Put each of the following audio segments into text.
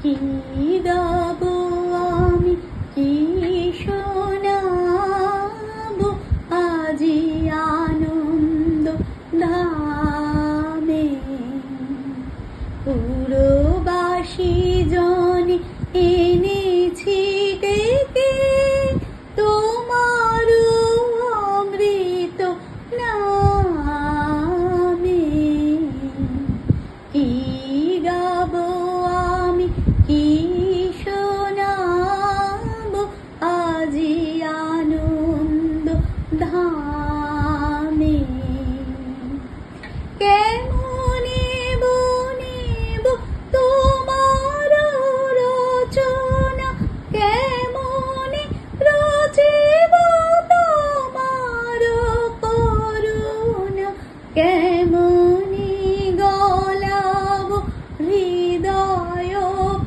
কি গাব আমি, কি শোনাবো আজি আনন্দ ধামে। পুরবাসী জনে এনেছি ডেকে তোমার অমৃত নামে। কি গাব আমি, কি শোনাবো আজি আনন্দ ধামে। কেমনে বনেব তোমার রচনা, কেমনে রচিব তোমার করুণা, কেমনে গলাব হৃদয়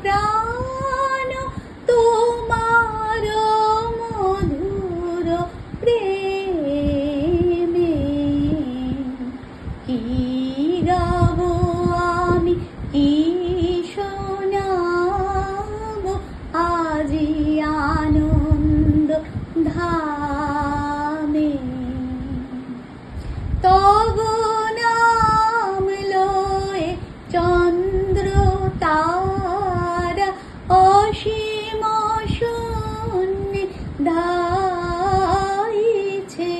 প্রাণ তোমার মধুর প্রেমে। কি গাব আমি, কি শোনাবো আজি আনন্দ ধামে। তব নাম লয়ে চন্দ্র তারা অসীম শূন্যে ধাইছে।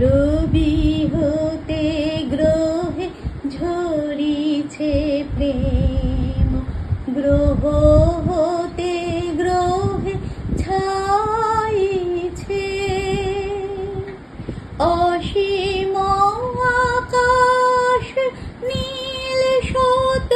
রবি হতে গ্রহে ঝরিছে প্রেম, গ্রহ হতে গ্রহে ছাইছে। অসীম আকাশ নীল শত